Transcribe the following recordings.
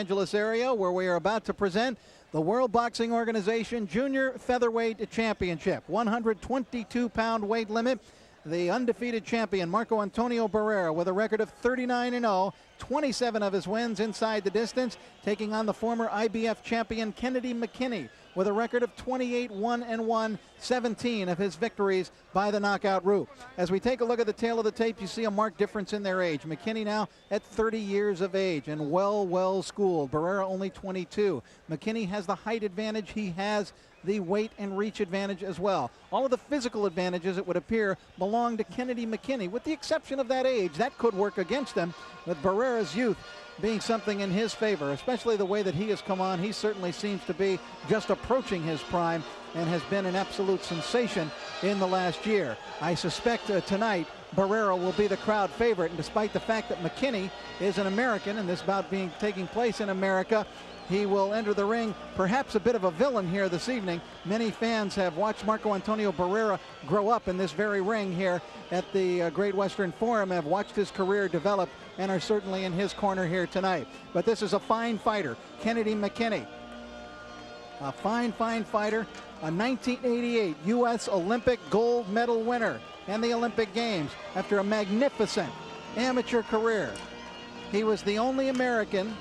Angeles area, where we are about to present the World Boxing Organization Junior Featherweight Championship. 122-pound weight limit. The undefeated champion, Marco Antonio Barrera, with a record of 39-0, 27 of his wins inside the distance, taking on the former IBF champion, Kennedy McKinney, with a record of 28-1-1, 17 of his victories by the knockout route. As we take a look at the tail of the tape, you see a marked difference in their age. McKinney now at 30 years of age and well schooled. Barrera only 22. McKinney has the height advantage. He has the weight and reach advantage as well. All of the physical advantages, it would appear, belong to Kennedy McKinney, with the exception of that age. That could work against him, with Barrera's youth being something in his favor, especially the way that he has come on. He certainly seems to be just approaching his prime and has been an absolute sensation in the last year. I suspect tonight Barrera will be the crowd favorite, and despite the fact that McKinney is an American and this bout taking place in America, he will enter the ring perhaps a bit of a villain here this evening. Many fans have watched Marco Antonio Barrera grow up in this very ring here at the Great Western Forum, have watched his career develop, and are certainly in his corner here tonight. But this is a fine fighter, Kennedy McKinney. A fine fighter, a 1988 U.S. Olympic gold medal winner and the Olympic Games after a magnificent amateur career. He was the only American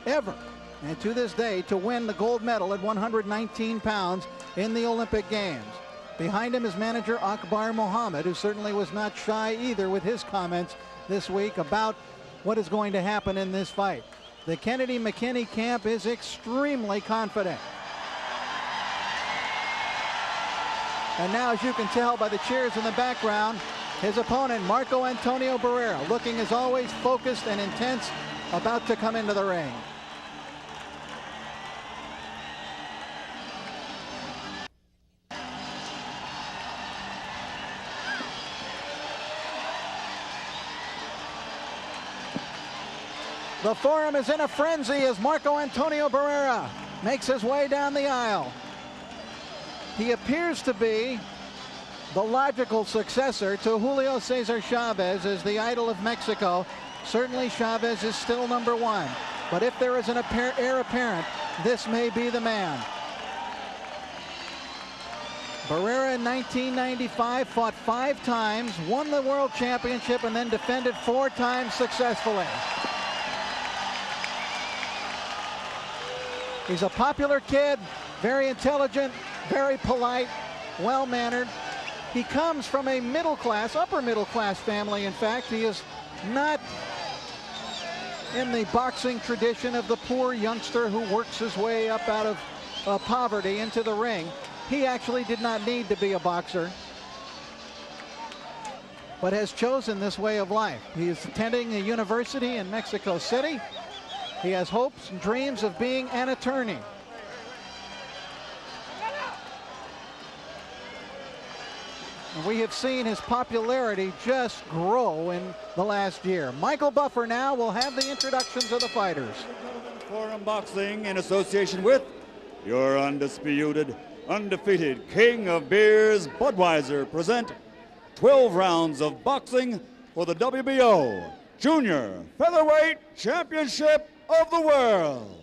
ever, and to this day, to win the gold medal at 119 pounds in the Olympic Games. Behind him is manager Akbar Mohammed, who certainly was not shy either with his comments this week about what is going to happen in this fight. The Kennedy McKinney camp is extremely confident. And now, as you can tell by the cheers in the background, his opponent, Marco Antonio Barrera, looking as always focused and intense, about to come into the ring. The Forum is in a frenzy as Marco Antonio Barrera makes his way down the aisle. He appears to be the logical successor to Julio Cesar Chavez as the idol of Mexico. Certainly Chavez is still number one, but if there is an heir apparent, this may be the man. Barrera in 1995 fought 5 times, won the world championship, and then defended 4 times successfully. He's a popular kid, very intelligent, very polite, well-mannered. He comes from a middle-class, upper-middle-class family, in fact. He is not in the boxing tradition of the poor youngster who works his way up out of poverty into the ring. He actually did not need to be a boxer, but has chosen this way of life. He is attending a university in Mexico City. He has hopes and dreams of being an attorney. And we have seen his popularity just grow in the last year. Michael Buffer now will have the introductions of the fighters. Forum Boxing, in association with your undisputed, undefeated king of beers, Budweiser, present 12 rounds of boxing for the WBO Junior Featherweight Championship of the World.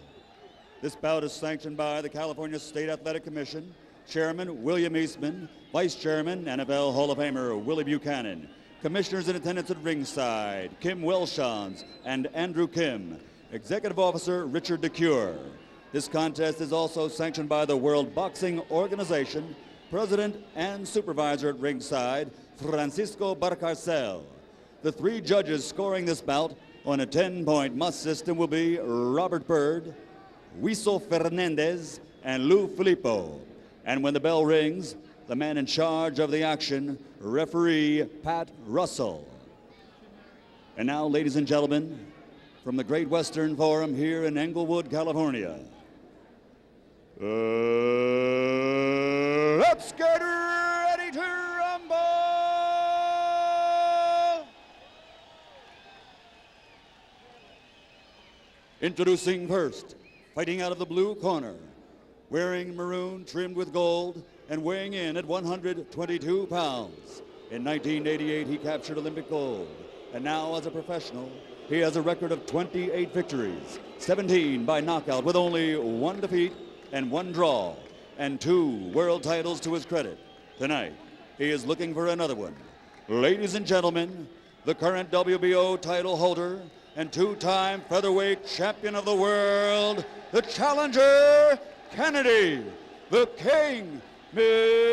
This bout is sanctioned by the California State Athletic Commission, Chairman William Eastman, Vice Chairman NFL Hall of Famer Willie Buchanan, Commissioners in attendance at ringside, Kim Welshons and Andrew Kim, Executive Officer Richard DeCure. This contest is also sanctioned by the World Boxing Organization, President and Supervisor at ringside, Francisco Barcarcel. The 3 judges scoring this bout on a 10-point must system will be Robert Byrd, Wiesel Fernandez, and Lou Filippo. And when the bell rings, the man in charge of the action, referee Pat Russell. And now, ladies and gentlemen, from the Great Western Forum here in Englewood, California, let's get ready to rumble! Introducing first, fighting out of the blue corner, wearing maroon trimmed with gold and weighing in at 122 pounds. In 1988, he captured Olympic gold, and now as a professional, he has a record of 28 victories, 17 by knockout with only 1 defeat and 1 draw, and 2 world titles to his credit. Tonight, he is looking for another one. Ladies and gentlemen, the current WBO title holder and 2-time featherweight champion of the world, the challenger, Kennedy, the King, McKinney.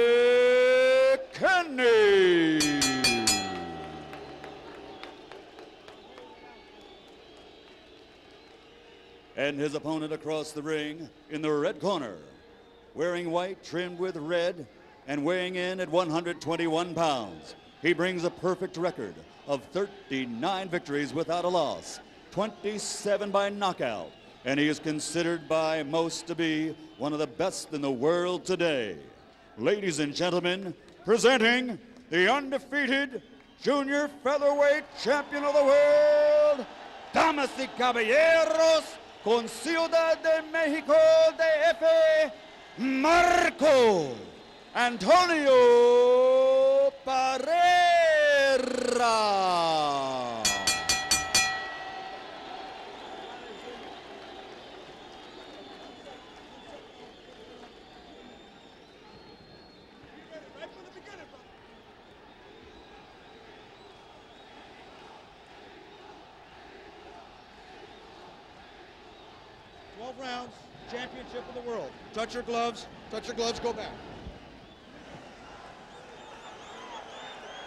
And his opponent across the ring in the red corner, wearing white trimmed with red and weighing in at 121 pounds. He brings a perfect record of 39 victories without a loss, 27 by knockout, and he is considered by most to be one of the best in the world today. Ladies and gentlemen, presenting the undefeated junior featherweight champion of the world, damas y caballeros, con Ciudad de Mexico DF, Marco Antonio Barrera. Rounds, championship of the world. Touch your gloves, go back.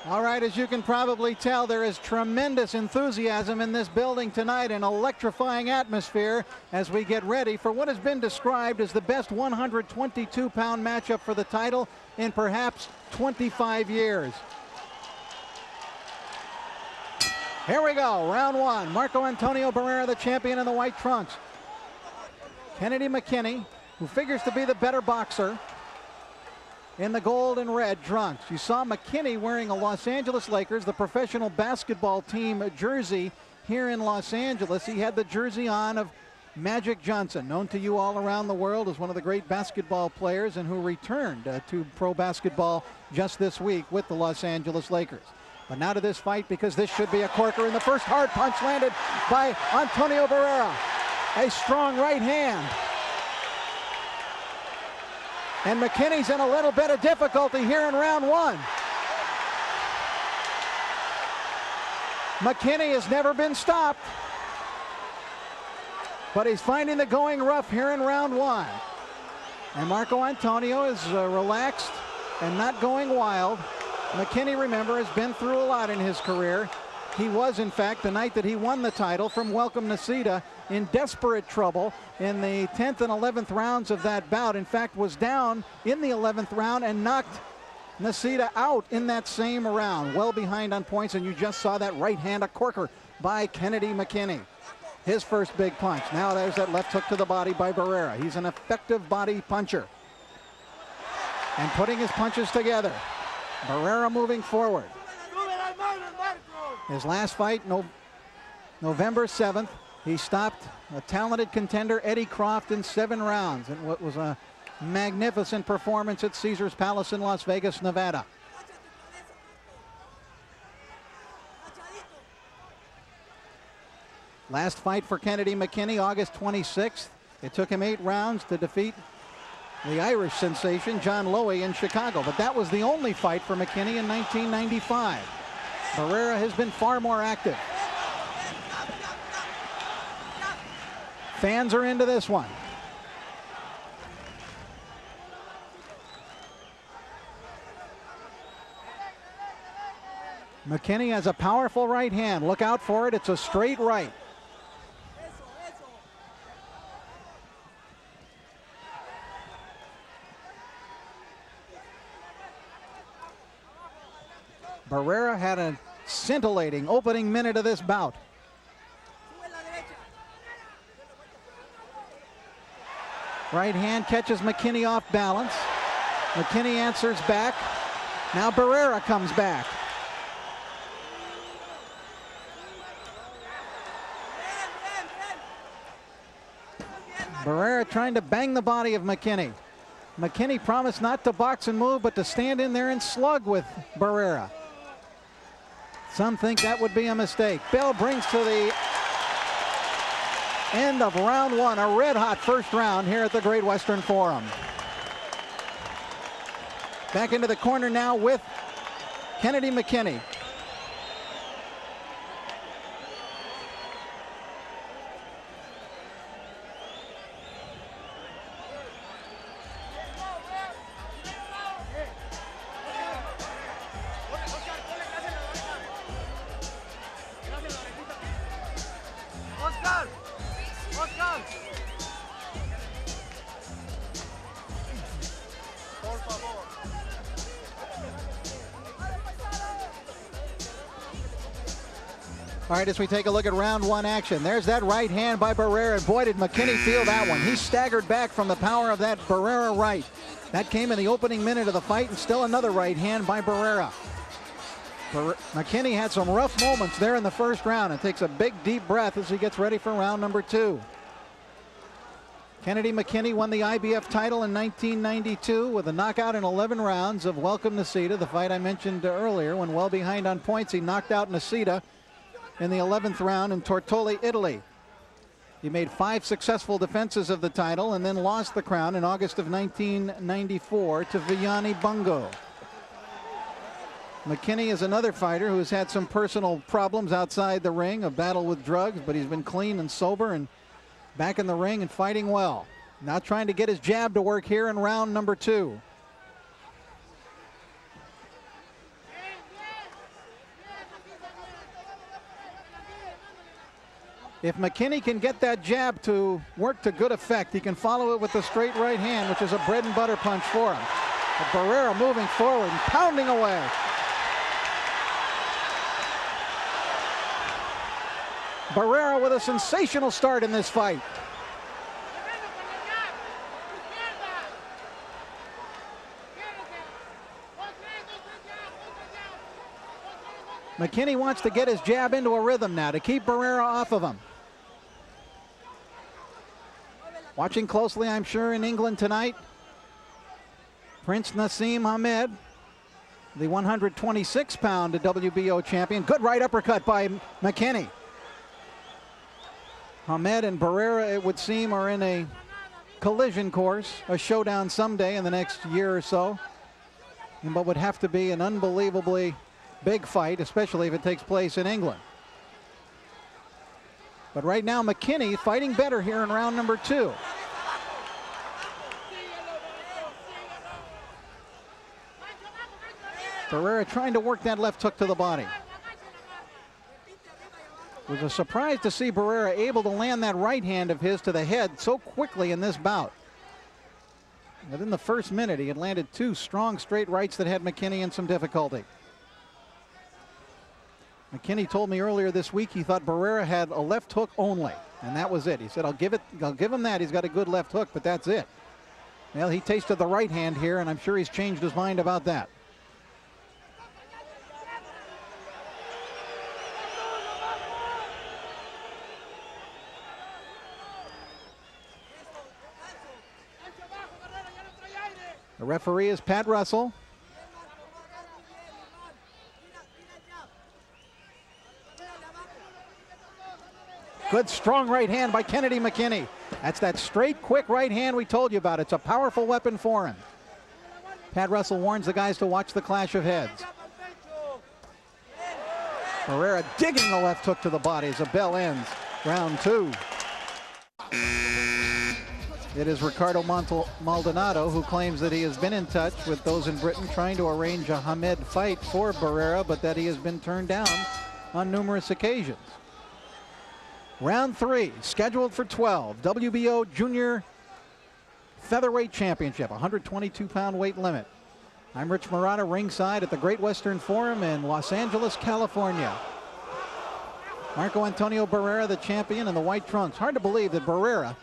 All right, as you can probably tell, there is tremendous enthusiasm in this building tonight, an electrifying atmosphere as we get ready for what has been described as the best 122-pound matchup for the title in perhaps 25 years. Here we go, round 1. Marco Antonio Barrera, the champion in the white trunks. Kennedy McKinney, who figures to be the better boxer, in the gold and red trunks. You saw McKinney wearing a Los Angeles Lakers, the professional basketball team jersey here in Los Angeles. He had the jersey on of Magic Johnson, known to you all around the world as one of the great basketball players and who returned to pro basketball just this week with the Los Angeles Lakers. But now to this fight, because this should be a corker, and the first hard punch landed by Antonio Barrera. A strong right hand. And McKinney's in a little bit of difficulty here in round 1. McKinney has never been stopped, but he's finding the going rough here in round 1. And Marco Antonio is relaxed and not going wild. McKinney, remember, has been through a lot in his career. He was, in fact, the night that he won the title from Welcome Nacida, in desperate trouble in the 10th and 11th rounds of that bout. In fact, was down in the 11th round and knocked Nacida out in that same round, well behind on points, and you just saw that right hand, a corker by Kennedy McKinney. His first big punch. Now there's that left hook to the body by Barrera. He's an effective body puncher. And putting his punches together. Barrera moving forward. His last fight, November 7th, he stopped a talented contender, Eddie Croft, in 7 rounds in what was a magnificent performance at Caesars Palace in Las Vegas, Nevada. Last fight for Kennedy McKinney, August 26th. It took him 8 rounds to defeat the Irish sensation, John Lowy, in Chicago. But that was the only fight for McKinney in 1995. Barrera has been far more active. Fans are into this one. McKinney has a powerful right hand. Look out for it. It's a straight right. Barrera had a scintillating opening minute of this bout. Right hand catches McKinney off balance. McKinney answers back. Now Barrera comes back. Barrera trying to bang the body of McKinney. McKinney promised not to box and move, but to stand in there and slug with Barrera. Some think that would be a mistake. Bell brings to the End of round one, a red-hot first round here at the Great Western Forum. Back into the corner now with Kennedy McKinney. All right, as we take a look at round one action, there's that right hand by Barrera. Boy, did McKinney feel that one. He staggered back from the power of that Barrera right. That came in the opening minute of the fight, and still another right hand by Barrera. McKinney had some rough moments there in the first round and takes a big, deep breath as he gets ready for round number two. Kennedy McKinney won the IBF title in 1992 with a knockout in 11 rounds of Welcome Nocita, the fight I mentioned earlier. When well behind on points, he knocked out Nocita in the 11th round in Tortoli, Italy. He made 5 successful defenses of the title and then lost the crown in August of 1994 to Vijani Bungo. McKinney is another fighter who has had some personal problems outside the ring, a battle with drugs, but he's been clean and sober and back in the ring and fighting well. Now trying to get his jab to work here in round number two. If McKinney can get that jab to work to good effect, he can follow it with the straight right hand, which is a bread and butter punch for him. But Barrera moving forward and pounding away. Barrera with a sensational start in this fight. McKinney wants to get his jab into a rhythm now to keep Barrera off of him. Watching closely, I'm sure, in England tonight, Prince Nassim Hamed, the 126-pound WBO champion. Good right uppercut by McKinney. Hamed and Barrera, it would seem, are in a collision course, a showdown someday in the next year or so. But would have to be an unbelievably big fight, especially if it takes place in England. But right now, McKinney fighting better here in round number two. Barrera trying to work that left hook to the body. It was a surprise to see Barrera able to land that right hand of his to the head so quickly in this bout. Within the first minute, he had landed 2 strong straight rights that had McKinney in some difficulty. McKinney told me earlier this week he thought Barrera had a left hook only, and that was it. He said, I'll give him that. He's got a good left hook, but that's it. Well, he tasted the right hand here, and I'm sure he's changed his mind about that. The referee is Pat Russell. Good strong right hand by Kennedy McKinney. That's that straight, quick right hand we told you about. It's a powerful weapon for him. Pat Russell warns the guys to watch the clash of heads. Barrera digging the left hook to the body as the bell ends round two. It is Ricardo Maldonado who claims that he has been in touch with those in Britain trying to arrange a Hamed fight for Barrera, but that he has been turned down on numerous occasions. Round three, scheduled for 12, WBO Junior Featherweight Championship, 122-pound weight limit. I'm Rich Murata, ringside at the Great Western Forum in Los Angeles, California. Marco Antonio Barrera, the champion, in the white trunks. Hard to believe that Barrera,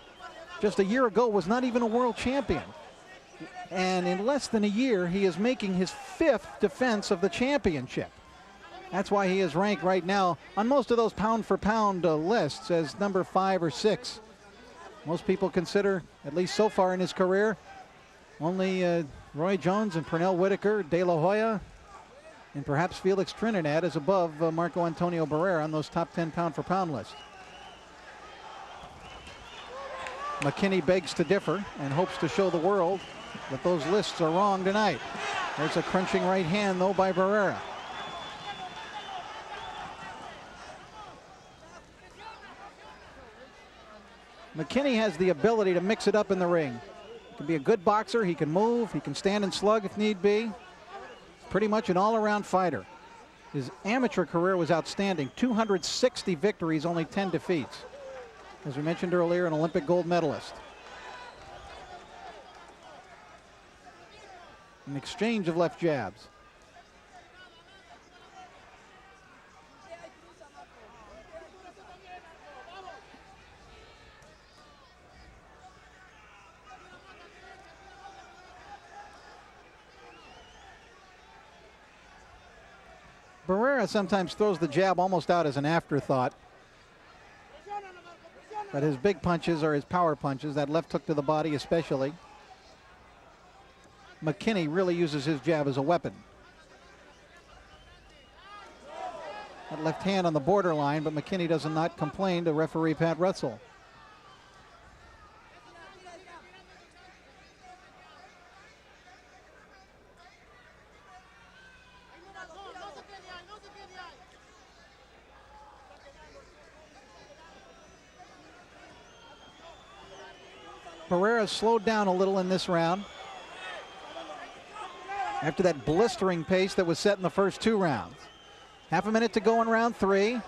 just a year ago, was not even a world champion. And in less than a year, he is making his 5th defense of the championship. That's why he is ranked right now on most of those pound-for-pound lists as number 5 or 6. Most people consider, at least so far in his career, only Roy Jones and Pernell Whitaker, De La Hoya, and perhaps Felix Trinidad is above Marco Antonio Barrera on those top 10 pound-for-pound lists. McKinney begs to differ and hopes to show the world that those lists are wrong tonight. There's a crunching right hand, though, by Barrera. McKinney has the ability to mix it up in the ring. He can be a good boxer. He can move. He can stand and slug if need be. Pretty much an all-around fighter. His amateur career was outstanding. 260 victories, only 10 defeats. As we mentioned earlier, an Olympic gold medalist. An exchange of left jabs. Barrera sometimes throws the jab almost out as an afterthought. But his big punches are his power punches, that left hook to the body especially. McKinney really uses his jab as a weapon. That left hand on the borderline, but McKinney does not complain to referee Pat Russell. Barrera slowed down a little in this round after that blistering pace that was set in the first 2 rounds. Half a minute to go in round 3.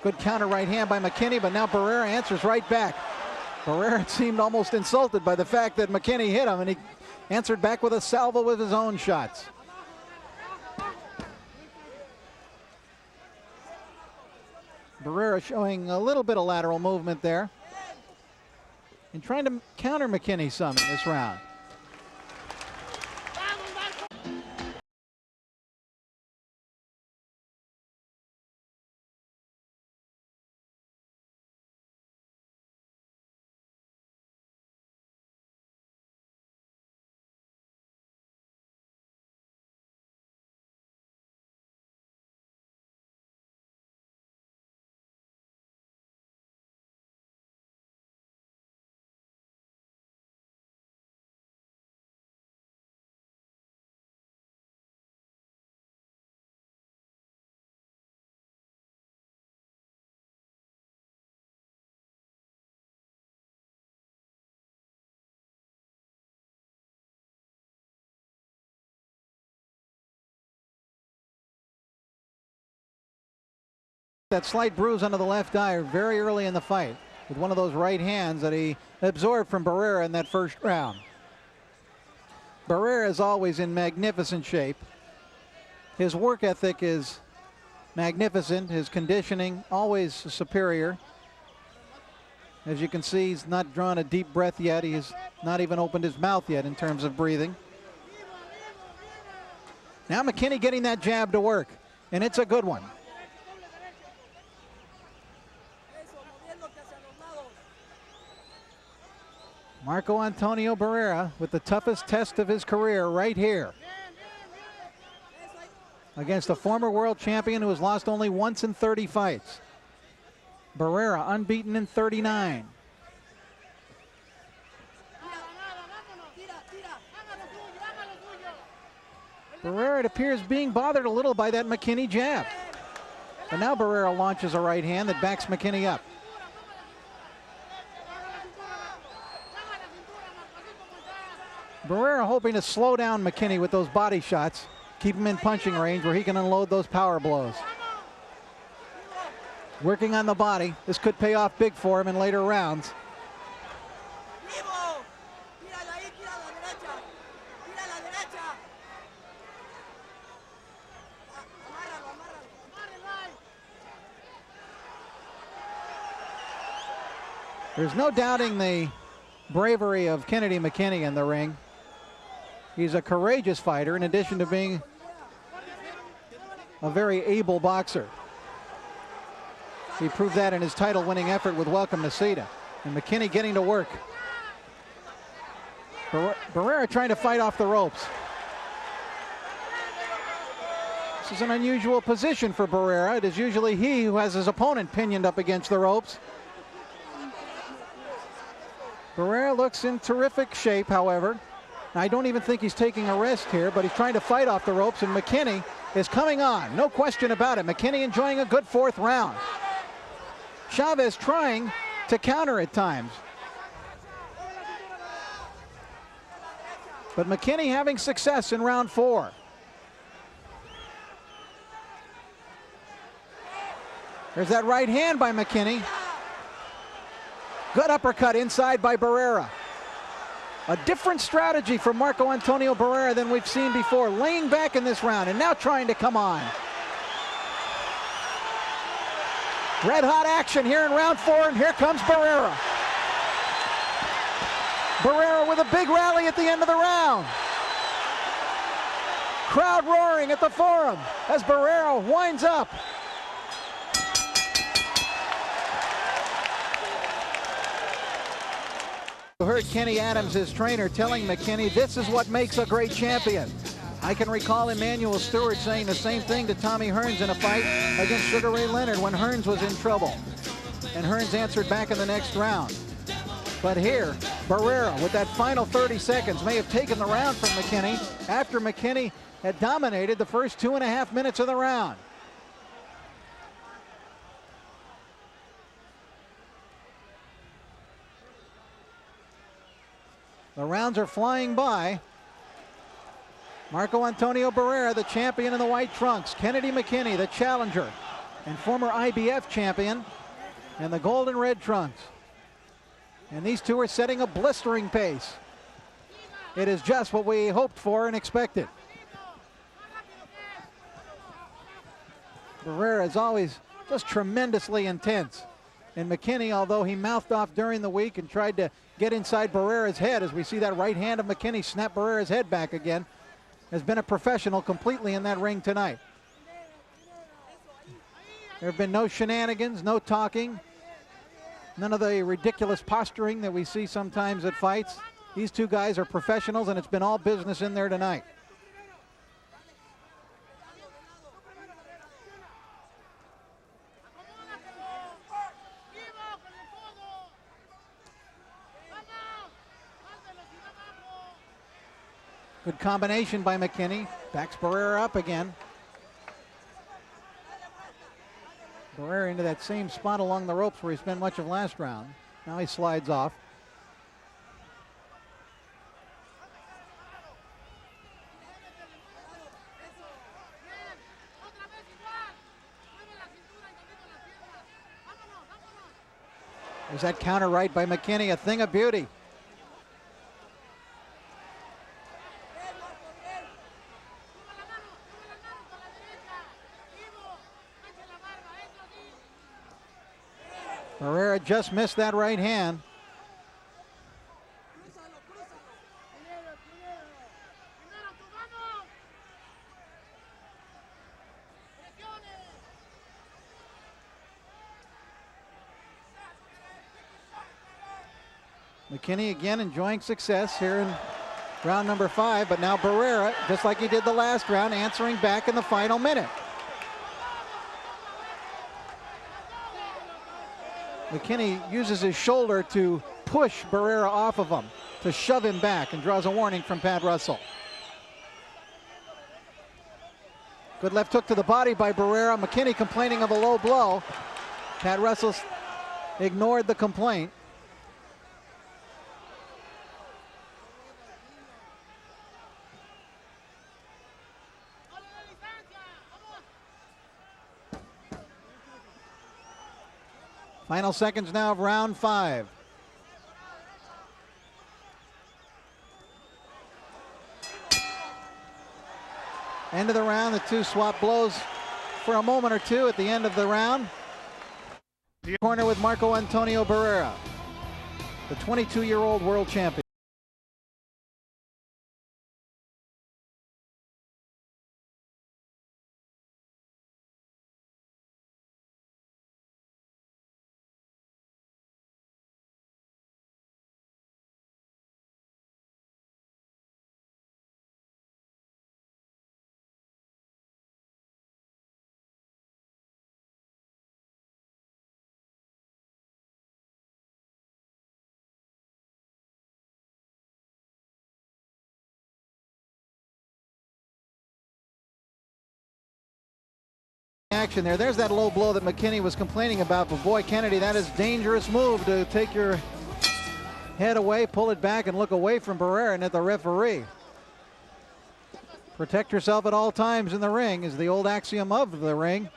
Good counter right hand by McKinney, but now Barrera answers right back. Barrera seemed almost insulted by the fact that McKinney hit him, and he answered back with a salvo with his own shots. Barrera showing a little bit of lateral movement there and trying to counter McKinney some in this round. That slight bruise under the left eye very early in the fight with one of those right hands that he absorbed from Barrera in that first round. Barrera is always in magnificent shape. His work ethic is magnificent. His conditioning always superior. As you can see, he's not drawn a deep breath yet. He has not even opened his mouth yet in terms of breathing. Now McKinney getting that jab to work, and it's a good one. Marco Antonio Barrera with the toughest test of his career right here against a former world champion who has lost only once in 30 fights. Barrera unbeaten in 39. Barrera, it appears, being bothered a little by that McKinney jab. But now Barrera launches a right hand that backs McKinney up. Barrera hoping to slow down McKinney with those body shots, keep him in punching range where he can unload those power blows. Working on the body, this could pay off big for him in later rounds. There's no doubting the bravery of Kennedy McKinney in the ring. He's a courageous fighter in addition to being a very able boxer. He proved that in his title-winning effort with Welcome to Cedar. And McKinney getting to work. Barrera trying to fight off the ropes. This is an unusual position for Barrera. It is usually he who has his opponent pinioned up against the ropes. Barrera looks in terrific shape, however. I don't even think he's taking a rest here, but he's trying to fight off the ropes, and McKinney is coming on. No question about it. McKinney enjoying a good fourth round. Chavez trying to counter at times. But McKinney having success in round 4. There's that right hand by McKinney. Good uppercut inside by Barrera. A different strategy from Marco Antonio Barrera than we've seen before, laying back in this round and now trying to come on. Red hot action here in round 4, and here comes Barrera. Barrera with a big rally at the end of the round. Crowd roaring at the Forum as Barrera winds up. You heard Kenny Adams, his trainer, telling McKinney, this is what makes a great champion. I can recall Emmanuel Stewart saying the same thing to Tommy Hearns in a fight against Sugar Ray Leonard when Hearns was in trouble. And Hearns answered back in the next round. But here, Barrera, with that final 30 seconds, may have taken the round from McKinney after McKinney had dominated the first 2.5 minutes of the round. The rounds are flying by. Marco Antonio Barrera, the champion in the white trunks. Kennedy McKinney, the challenger and former IBF champion, in the gold and red trunks. And these two are setting a blistering pace. It is just what we hoped for and expected. Barrera is always just tremendously intense. And McKinney, although he mouthed off during the week and tried to get inside Barrera's head, as we see that right hand of McKinney snap Barrera's head back again, has been a professional completely in that ring tonight. There have been no shenanigans, no talking, none of the ridiculous posturing that we see sometimes at fights. These two guys are professionals, and it's been all business in there tonight. Good combination by McKinney. Backs Barrera up again. Barrera into that same spot along the ropes where he spent much of last round. Now he slides off. There's that counter right by McKinney, a thing of beauty. Barrera just missed that right hand. McKinney again enjoying success here in round number 5, but now Barrera, just like he did the last round, answering back in the final minute. McKinney uses his shoulder to push Barrera off of him, to shove him back, and draws a warning from Pat Russell. Good left hook to the body by Barrera. McKinney complaining of a low blow. Pat Russell ignored the complaint. Final seconds now of round 5. End of the round, the two swap blows for a moment or two at the end of the round. Corner with Marco Antonio Barrera, the 22-year-old world champion. action there. There's that low blow that McKinney was complaining about. But boy, Kennedy, that is a dangerous move to take your head away, pull it back, and look away from Barrera and at the referee. Protect yourself at all times in the ring is the old axiom of the ring.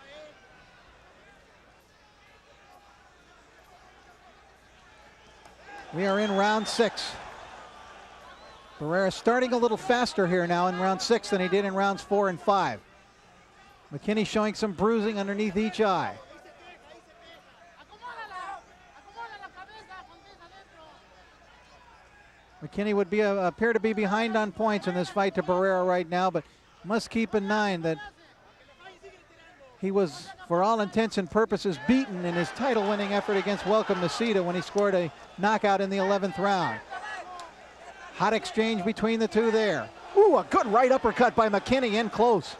We are in round 6. Barrera starting a little faster here now in round 6 than he did in rounds 4 and 5. McKinney showing some bruising underneath each eye. McKinney would appear to be behind on points in this fight to Barrera right now, but must keep in mind that he was, for all intents and purposes, beaten in his title-winning effort against Welcome Nocita when he scored a knockout in the 11th round. Hot exchange between the two there. Ooh, a good right uppercut by McKinney in close.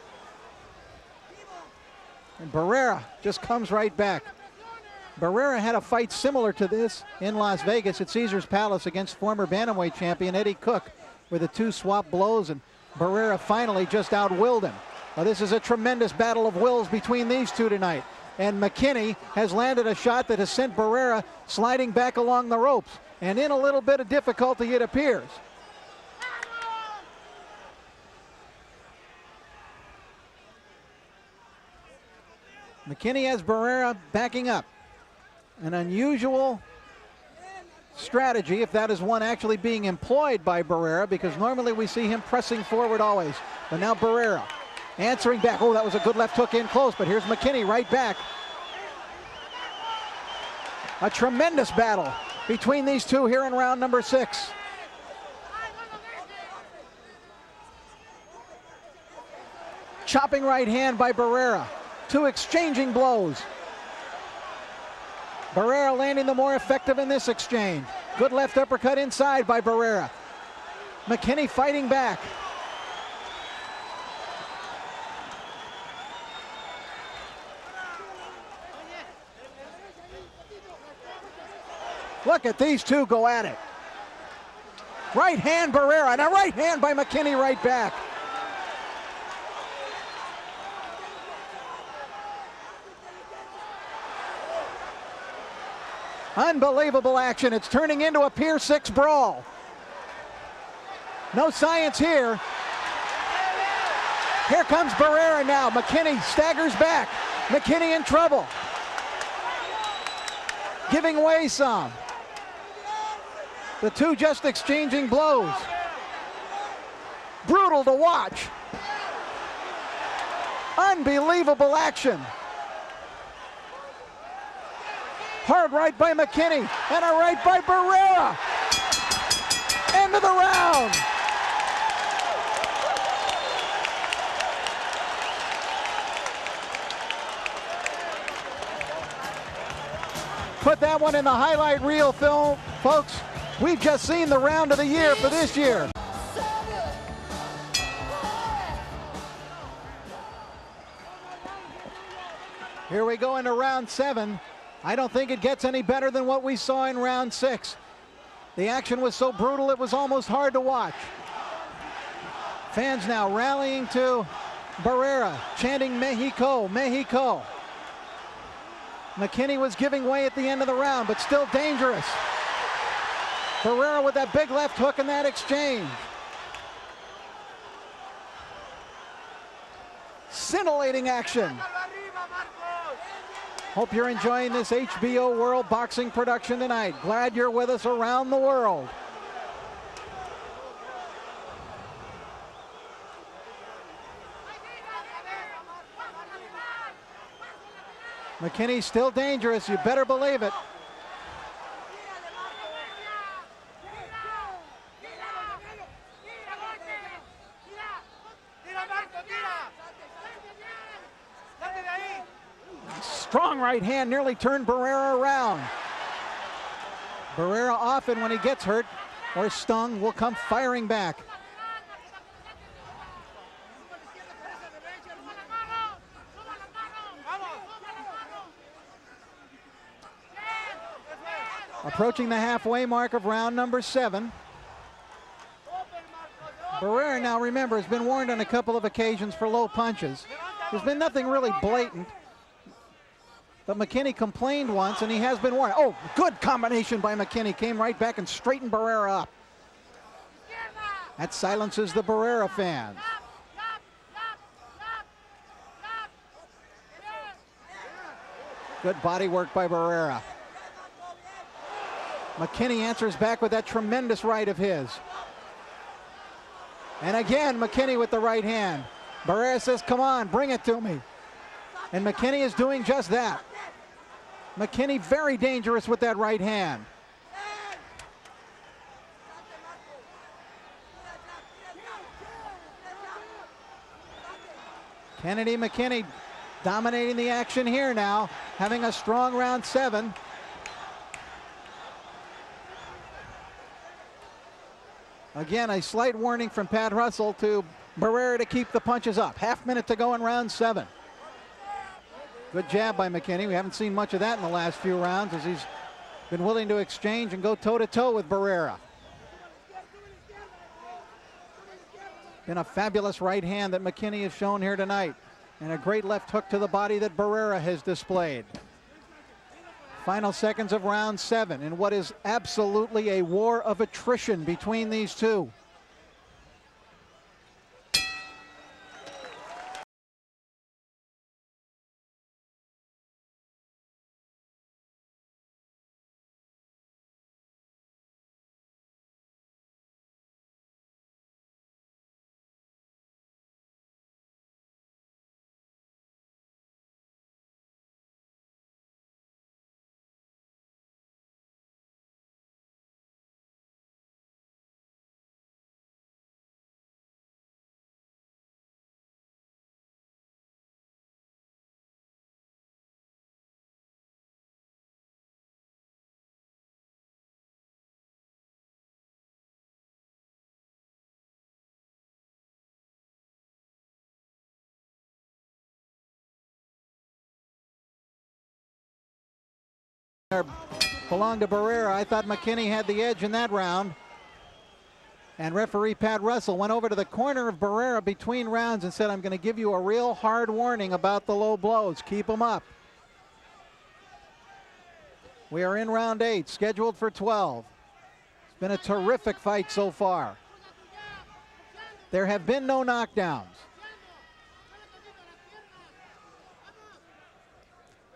And Barrera just comes right back. Barrera had a fight similar to this in Las Vegas at Caesars Palace against former bantamweight champion Eddie Cook, where the two swapped blows and Barrera finally just out-willed him. Well, this is a tremendous battle of wills between these two tonight. And McKinney has landed a shot that has sent Barrera sliding back along the ropes. And in a little bit of difficulty, it appears. McKinney has Barrera backing up. An unusual strategy, if that is one actually being employed by Barrera, because normally we see him pressing forward always. But now Barrera answering back. Oh, that was a good left hook in close, but here's McKinney right back. A tremendous battle between these two here in round number 6. Chopping right hand by Barrera. Two exchanging blows. Barrera landing the more effective in this exchange. Good left uppercut inside by Barrera. McKinney fighting back. Look at these two go at it. Right hand Barrera and a right hand by McKinney right back. Unbelievable action. It's turning into a Pier 6 brawl. No science here. Here comes Barrera now. McKinney staggers back. McKinney in trouble. Giving way some. The two just exchanging blows. Brutal to watch. Unbelievable action. Hard right by McKinney and a right by Barrera. End of the round. Put that one in the highlight reel film, folks. We've just seen the round of the year for this year. Here we go into round 7. I don't think it gets any better than what we saw in round 6. The action was so brutal it was almost hard to watch. Fans now rallying to Barrera, chanting Mexico, Mexico. McKinney was giving way at the end of the round, but still dangerous. Barrera with that big left hook in that exchange. Scintillating action. Hope you're enjoying this HBO World Boxing production tonight. Glad you're with us around the world. McKinney's still dangerous, you better believe it. Strong right hand nearly turned Barrera around. Barrera often, when he gets hurt or stung, will come firing back. Approaching the halfway mark of round number 7. Barrera now, remember, has been warned on a couple of occasions for low punches. There's been nothing really blatant, But McKinney complained once, and he has been warned. Oh, good combination by McKinney. Came right back and straightened Barrera up. That silences the Barrera fans. Good body work by Barrera. McKinney answers back with that tremendous right of his. And again, McKinney with the right hand. Barrera says, come on, bring it to me. And McKinney is doing just that. McKinney very dangerous with that right hand. Kennedy McKinney dominating the action here now, having a strong round 7. Again, a slight warning from Pat Russell to Barrera to keep the punches up. Half minute to go in round 7. Good jab by McKinney. We haven't seen much of that in the last few rounds as he's been willing to exchange and go toe-to-toe with Barrera. Been a fabulous right hand that McKinney has shown here tonight, and a great left hook to the body that Barrera has displayed. Final seconds of round 7 in what is absolutely a war of attrition between these two. Belonged to Barrera. I thought McKinney had the edge in that round. And referee Pat Russell went over to the corner of Barrera between rounds and said, I'm going to give you a real hard warning about the low blows. Keep them up. We are in round 8, scheduled for 12. It's been a terrific fight so far. There have been no knockdowns.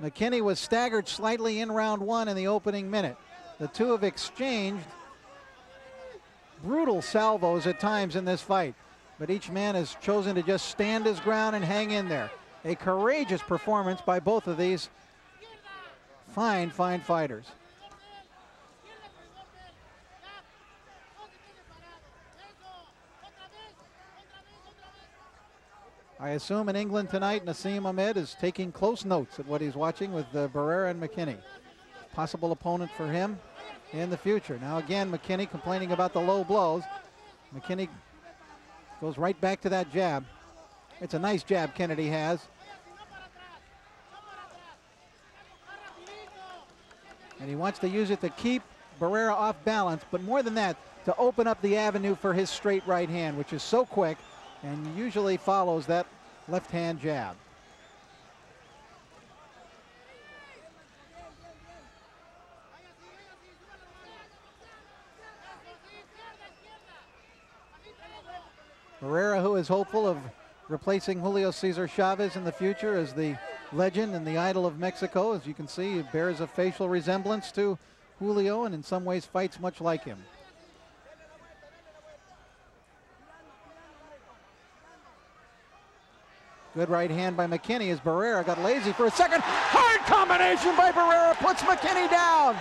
McKinney was staggered slightly in round 1 in the opening minute. The two have exchanged brutal salvos at times in this fight, but each man has chosen to just stand his ground and hang in there. A courageous performance by both of these fine fighters. I assume in England tonight, Nassim Ahmed is taking close notes at what he's watching with Barrera and McKinney. Possible opponent for him in the future. Now again, McKinney complaining about the low blows. McKinney goes right back to that jab. It's a nice jab Kennedy has. And he wants to use it to keep Barrera off balance, but more than that, to open up the avenue for his straight right hand, which is so quick and usually follows that left hand jab. Barrera, who is hopeful of replacing Julio Cesar Chavez in the future as the legend and the idol of Mexico. As you can see, he bears a facial resemblance to Julio and in some ways fights much like him. Good right hand by McKinney as Barrera got lazy for a second. Hard combination by Barrera puts McKinney down.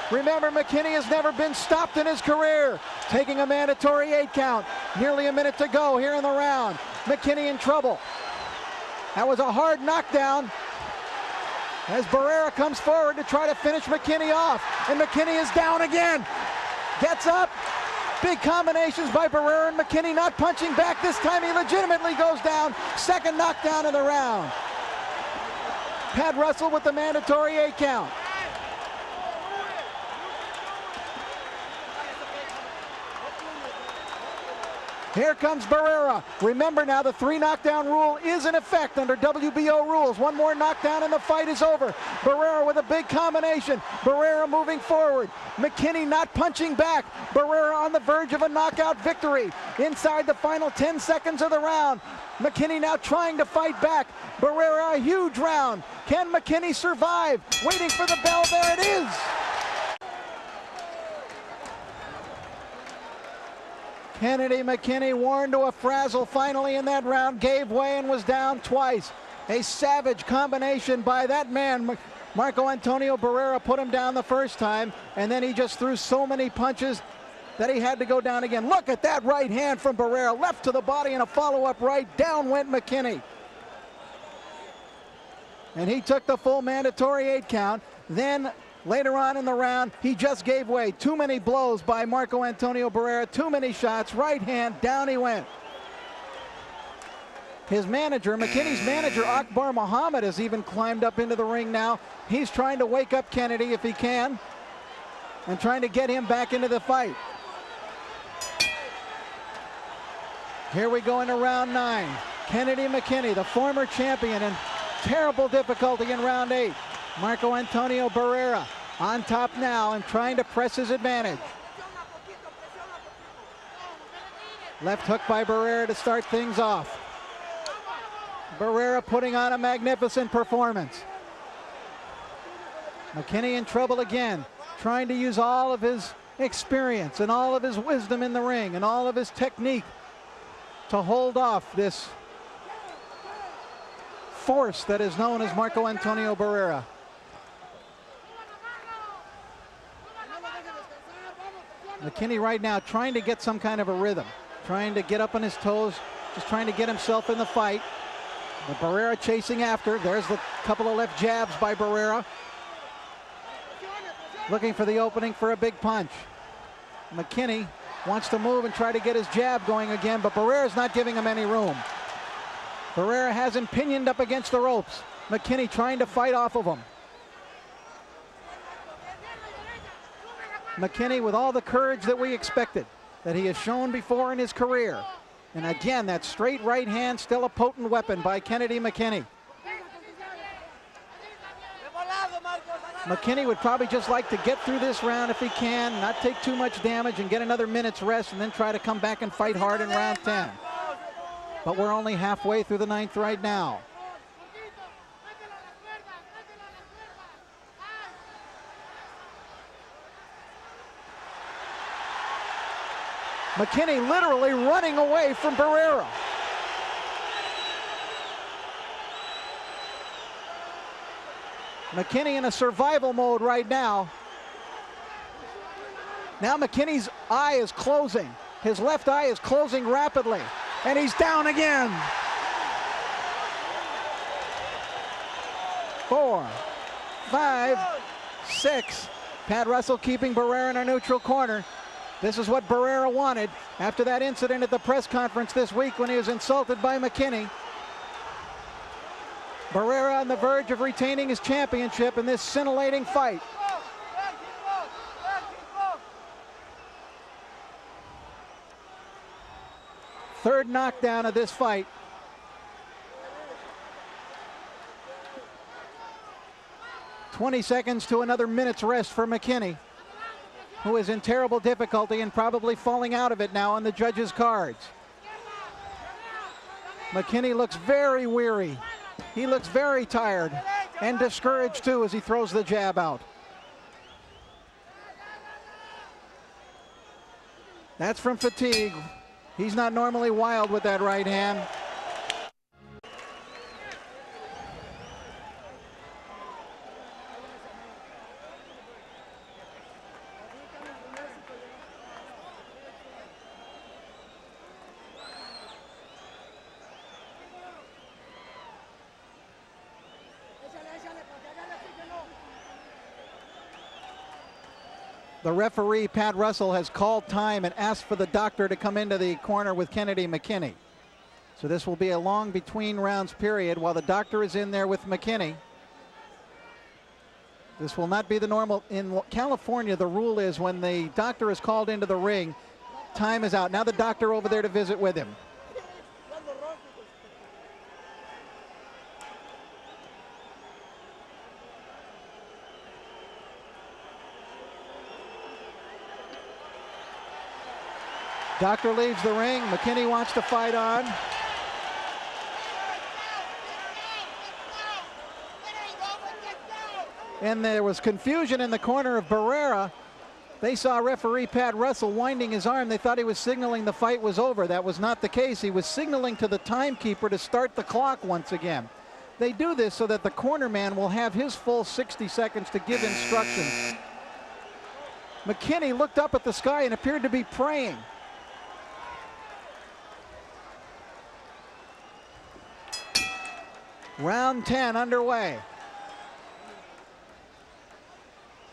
Remember, McKinney has never been stopped in his career. Taking a mandatory 8 count. Nearly a minute to go here in the round. McKinney in trouble. That was a hard knockdown as Barrera comes forward to try to finish McKinney off. And McKinney is down again. Gets up. Big combinations by Barrera and McKinney not punching back. This time he legitimately goes down. Second knockdown of the round. Pat Russell with the mandatory 8 count. Here comes Barrera. Remember now, the 3 knockdown rule is in effect under WBO rules. One more knockdown and the fight is over. Barrera with a big combination. Barrera moving forward. McKinney not punching back. Barrera on the verge of a knockout victory. Inside the final 10 seconds of the round. McKinney now trying to fight back. Barrera, a huge round. Can McKinney survive? Waiting for the bell. There it is. Kennedy McKinney, worn to a frazzle finally in that round, gave way and was down twice. A savage combination by that man. Marco Antonio Barrera put him down the first time, and then he just threw so many punches that he had to go down again. Look at that right hand from Barrera, left to the body and a follow-up right. Down went McKinney. And he took the full mandatory 8 count. Then later on in the round, he just gave way. Too many blows by Marco Antonio Barrera, too many shots, right hand, down he went. His manager, McKinney's manager, Akbar Muhammad, has even climbed up into the ring now. He's trying to wake up Kennedy if he can, and trying to get him back into the fight. Here we go into round 9. Kennedy McKinney, the former champion, in terrible difficulty in round 8. Marco Antonio Barrera on top now and trying to press his advantage. Left hook by Barrera to start things off. Barrera putting on a magnificent performance. McKinney in trouble again, trying to use all of his experience and all of his wisdom in the ring and all of his technique to hold off this force that is known as Marco Antonio Barrera. McKinney right now trying to get some kind of a rhythm, trying to get up on his toes, just trying to get himself in the fight. But Barrera chasing after. There's the couple of left jabs by Barrera. Looking for the opening for a big punch. McKinney wants to move and try to get his jab going again, but Barrera's not giving him any room. Barrera has him pinioned up against the ropes. McKinney trying to fight off of him. McKinney with all the courage that we expected, that he has shown before in his career. And again, that straight right hand, still a potent weapon by Kennedy McKinney. McKinney would probably just like to get through this round if he can, not take too much damage and get another minute's rest and then try to come back and fight hard in round 10. But we're only halfway through the 9th right now. McKinney literally running away from Barrera. McKinney in a survival mode right now. Now McKinney's eye is closing. His left eye is closing rapidly. And he's down again. 4, 5, 6. Pat Russell keeping Barrera in our neutral corner. This is what Barrera wanted after that incident at the press conference this week when he was insulted by McKinney. Barrera on the verge of retaining his championship in this scintillating fight. Third knockdown of this fight. "20 seconds to another minute's rest for McKinney, who is in terrible difficulty and probably falling out of it now on the judges' cards. McKinney looks very weary. He looks very tired and discouraged too as he throws the jab out. That's from fatigue. He's not normally wild with that right hand. The referee, Pat Russell, has called time and asked for the doctor to come into the corner with Kennedy McKinney. So this will be a long between rounds period while the doctor is in there with McKinney. This will not be the normal. In California, the rule is when the doctor is called into the ring, time is out. Now the doctor over there to visit with him. Doctor leaves the ring. McKinney wants to fight on. And there was confusion in the corner of Barrera. They saw referee Pat Russell winding his arm. They thought he was signaling the fight was over. That was not the case. He was signaling to the timekeeper to start the clock once again. They do this so that the corner man will have his full 60 seconds to give instructions. McKinney looked up at the sky and appeared to be praying. Round 10 underway.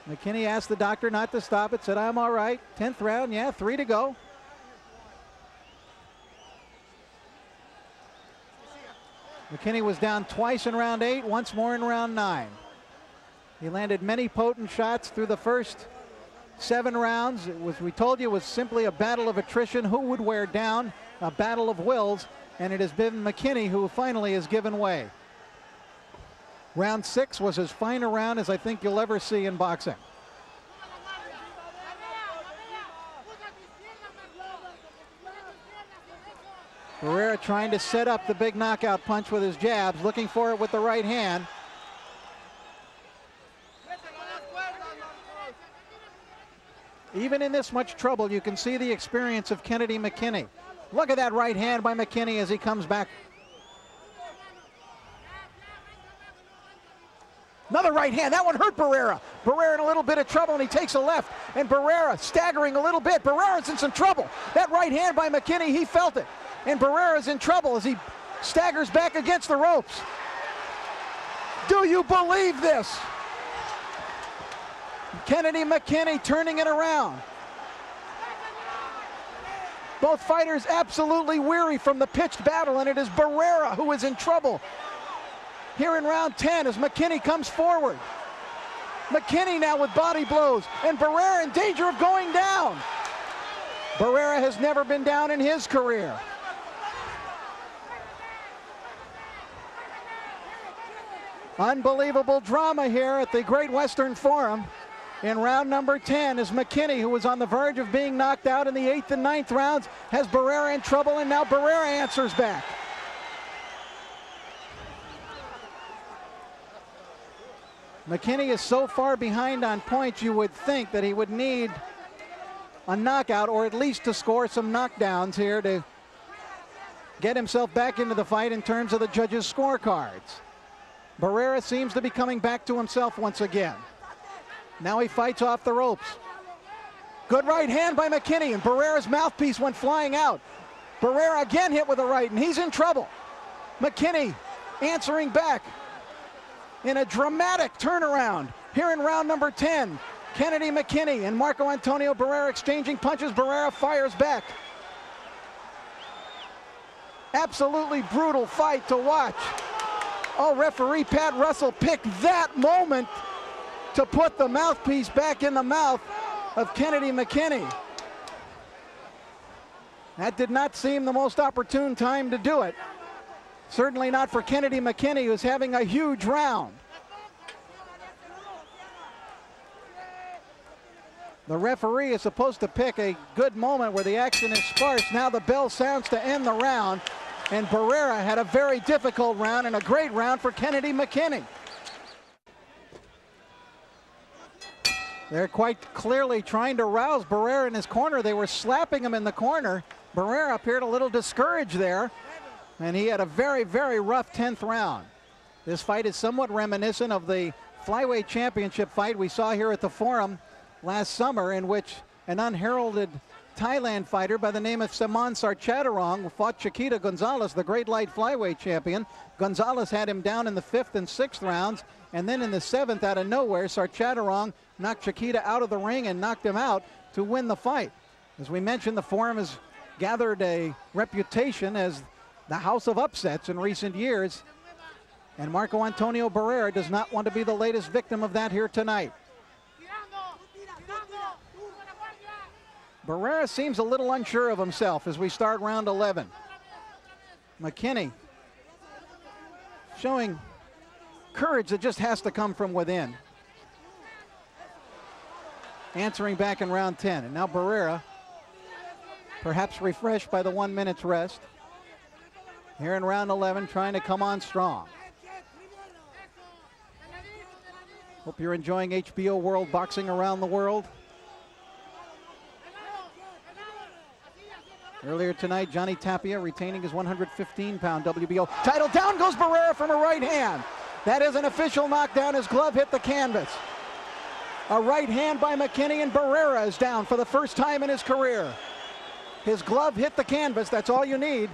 McKinney asked the doctor not to stop it, said, "I'm all right." 10th round, yeah, 3 to go. McKinney was down twice in round 8, once more in round 9. He landed many potent shots through the first 7 rounds. It was, we told you, it was simply a battle of attrition. Who would wear down? A battle of wills, and it has been McKinney who finally has given way. Round 6 was as fine a round as I think you'll ever see in boxing. Barrera trying to set up the big knockout punch with his jabs, looking for it with the right hand. Even in this much trouble, you can see the experience of Kennedy McKinney. Look at that right hand by McKinney as he comes back. Another right hand. That one hurt Barrera. Barrera in a little bit of trouble, and he takes a left. And Barrera staggering a little bit. Barrera's in some trouble. That right hand by McKinney, he felt it. And Barrera's in trouble as he staggers back against the ropes. Do you believe this? Kennedy McKinney turning it around. Both fighters absolutely weary from the pitched battle, and it is Barrera who is in trouble here in round 10 as McKinney comes forward. McKinney now with body blows, and Barrera in danger of going down. Barrera has never been down in his career. Unbelievable drama here at the Great Western Forum in round number 10 as McKinney, who was on the verge of being knocked out in the 8th and 9th rounds, has Barrera in trouble, and now Barrera answers back. McKinney is so far behind on points, you would think that he would need a knockout, or at least to score some knockdowns here to get himself back into the fight in terms of the judges' scorecards. Barrera seems to be coming back to himself once again. Now he fights off the ropes. Good right hand by McKinney, and Barrera's mouthpiece went flying out. Barrera again hit with a right, and he's in trouble. McKinney answering back in a dramatic turnaround here in round number 10. Kennedy McKinney and Marco Antonio Barrera exchanging punches. Barrera fires back. Absolutely brutal fight to watch. Oh, referee Pat Russell picked that moment to put the mouthpiece back in the mouth of Kennedy McKinney. That did not seem the most opportune time to do it. Certainly not for Kennedy McKinney, who's having a huge round. The referee is supposed to pick a good moment where the action is sparse. Now the bell sounds to end the round, and Barrera had a very difficult round and a great round for Kennedy McKinney. They're quite clearly trying to rouse Barrera in his corner. They were slapping him in the corner. Barrera appeared a little discouraged there, and he had a very, very rough 10th round. This fight is somewhat reminiscent of the flyweight championship fight we saw here at the Forum last summer, in which an unheralded Thailand fighter by the name of Saman Sarchadarong fought Chiquita Gonzalez, the great light flyweight champion. Gonzalez had him down in the 5th and 6th rounds, and then in the 7th, out of nowhere, Sarchadarong knocked Chiquita out of the ring and knocked him out to win the fight. As we mentioned, the Forum has gathered a reputation as the house of upsets in recent years, and Marco Antonio Barrera does not want to be the latest victim of that here tonight. Barrera seems a little unsure of himself as we start round 11. McKinney showing courage that just has to come from within. Answering back in round 10. And now Barrera, perhaps refreshed by the 1 minute's rest, here in round 11, trying to come on strong. Hope you're enjoying HBO World Boxing around the world. Earlier tonight, Johnny Tapia retaining his 115-pound WBO title. Down goes Barrera from a right hand. That is an official knockdown. His glove hit the canvas. A right hand by McKinney, and Barrera is down for the first time in his career. His glove hit the canvas. That's all you need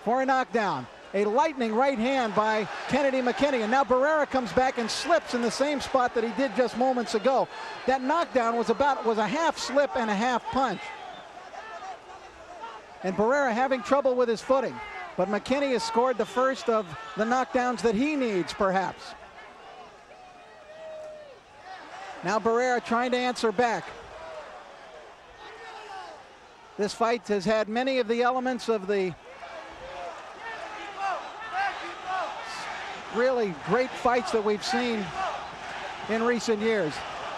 for a knockdown. A lightning right hand by Kennedy McKinney, and now Barrera comes back and slips in the same spot that he did just moments ago. That knockdown was a half slip and a half punch. And Barrera having trouble with his footing. But McKinney has scored the first of the knockdowns that he needs, perhaps. Now Barrera trying to answer back. This fight has had many of the elements of the really great fights that we've seen in recent years.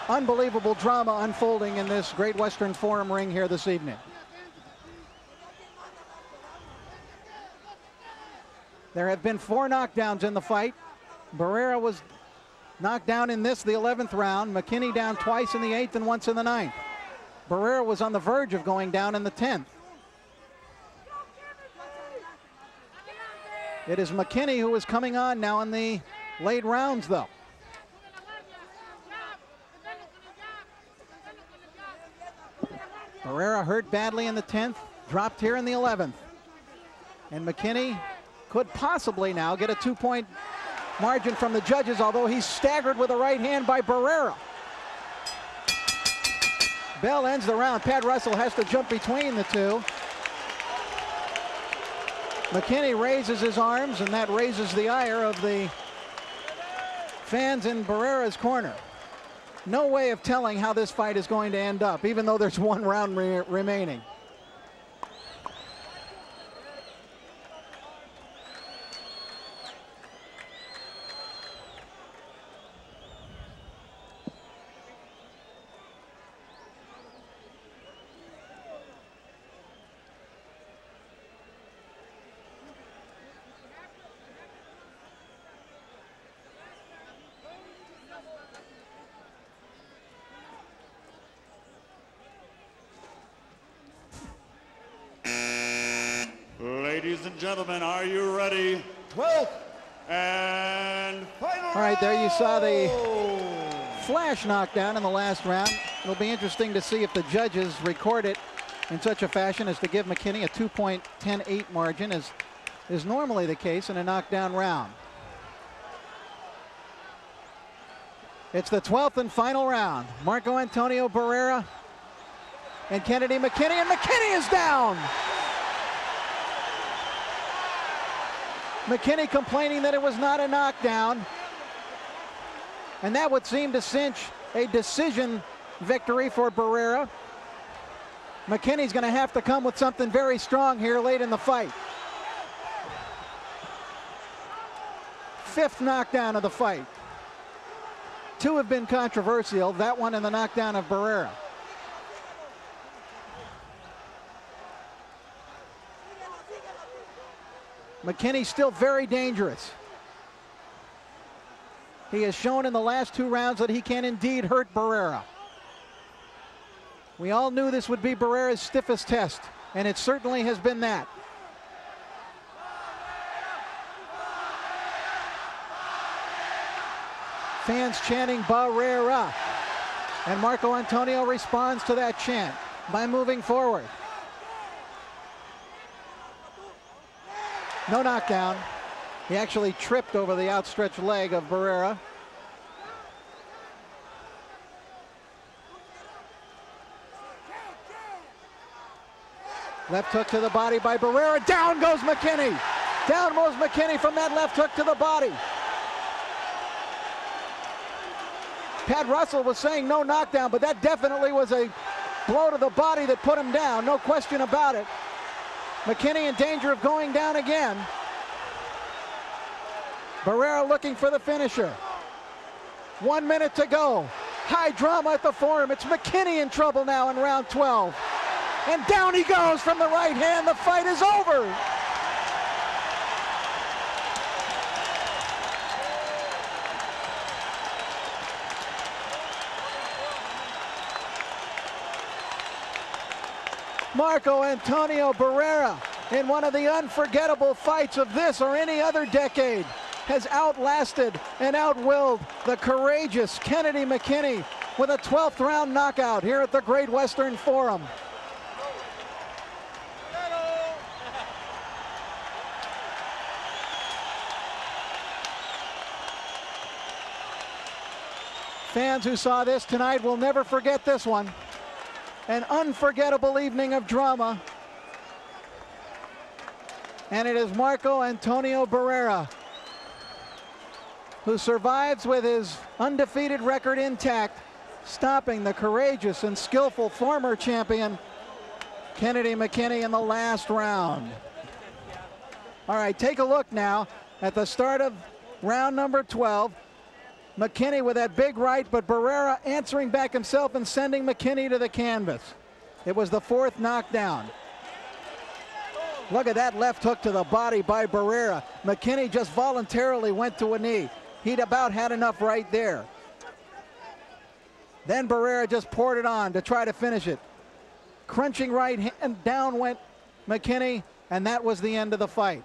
Unbelievable drama unfolding in this Great Western Forum ring here this evening. There have been 4 knockdowns in the fight. Barrera was knocked down in this, the 11th round. McKinney down twice in the 8th and once in the 9th. Barrera was on the verge of going down in the 10th. It is McKinney who is coming on now in the late rounds, though. Barrera hurt badly in the 10th, dropped here in the 11th. And McKinney could possibly now get a 2-point margin from the judges, although he's staggered with a right hand by Barrera. Bell ends the round. Pat Russell has to jump between the two. McKinney raises his arms, and that raises the ire of the fans in Barrera's corner. No way of telling how this fight is going to end up, even though there's 1 round remaining. Ladies and gentlemen, are you ready? 12th and final. All right, there you saw the flash knockdown in the last round. It'll be interesting to see if the judges record it in such a fashion as to give McKinney a 2.108 margin, as is normally the case in a knockdown round. It's the 12th and final round. Marco Antonio Barrera and Kennedy McKinney, and McKinney is down. McKinney complaining that it was not a knockdown, and that would seem to cinch a decision victory for Barrera. McKinney's going to have to come with something very strong here late in the fight. 5th knockdown of the fight. 2 have been controversial, that one and the knockdown of Barrera. McKinney still very dangerous. He has shown in the last 2 rounds that he can indeed hurt Barrera. We all knew this would be Barrera's stiffest test, and it certainly has been that. Fans chanting Barrera, and Marco Antonio responds to that chant by moving forward. No knockdown. He actually tripped over the outstretched leg of Barrera. Left hook to the body by Barrera. Down goes McKinney. Down goes McKinney from that left hook to the body. Pat Russell was saying no knockdown, but that definitely was a blow to the body that put him down, no question about it. McKinney in danger of going down again. Barrera looking for the finisher. 1 minute to go. High drama at the Forum. It's McKinney in trouble now in round 12. And down he goes from the right hand. The fight is over. Marco Antonio Barrera, in one of the unforgettable fights of this or any other decade, has outlasted and outwilled the courageous Kennedy McKinney with a 12th round knockout here at the Great Western Forum. Fans who saw this tonight will never forget this one. An unforgettable evening of drama. And it is Marco Antonio Barrera who survives with his undefeated record intact, stopping the courageous and skillful former champion Kennedy McKinney in the last round. All right, take a look now at the start of round number 12. McKinney with that big right, but Barrera answering back himself and sending McKinney to the canvas. It was the 4th knockdown. Look at that left hook to the body by Barrera. McKinney just voluntarily went to a knee. He'd about had enough right there. Then Barrera just poured it on to try to finish it. Crunching right hand, down went McKinney, and that was the end of the fight.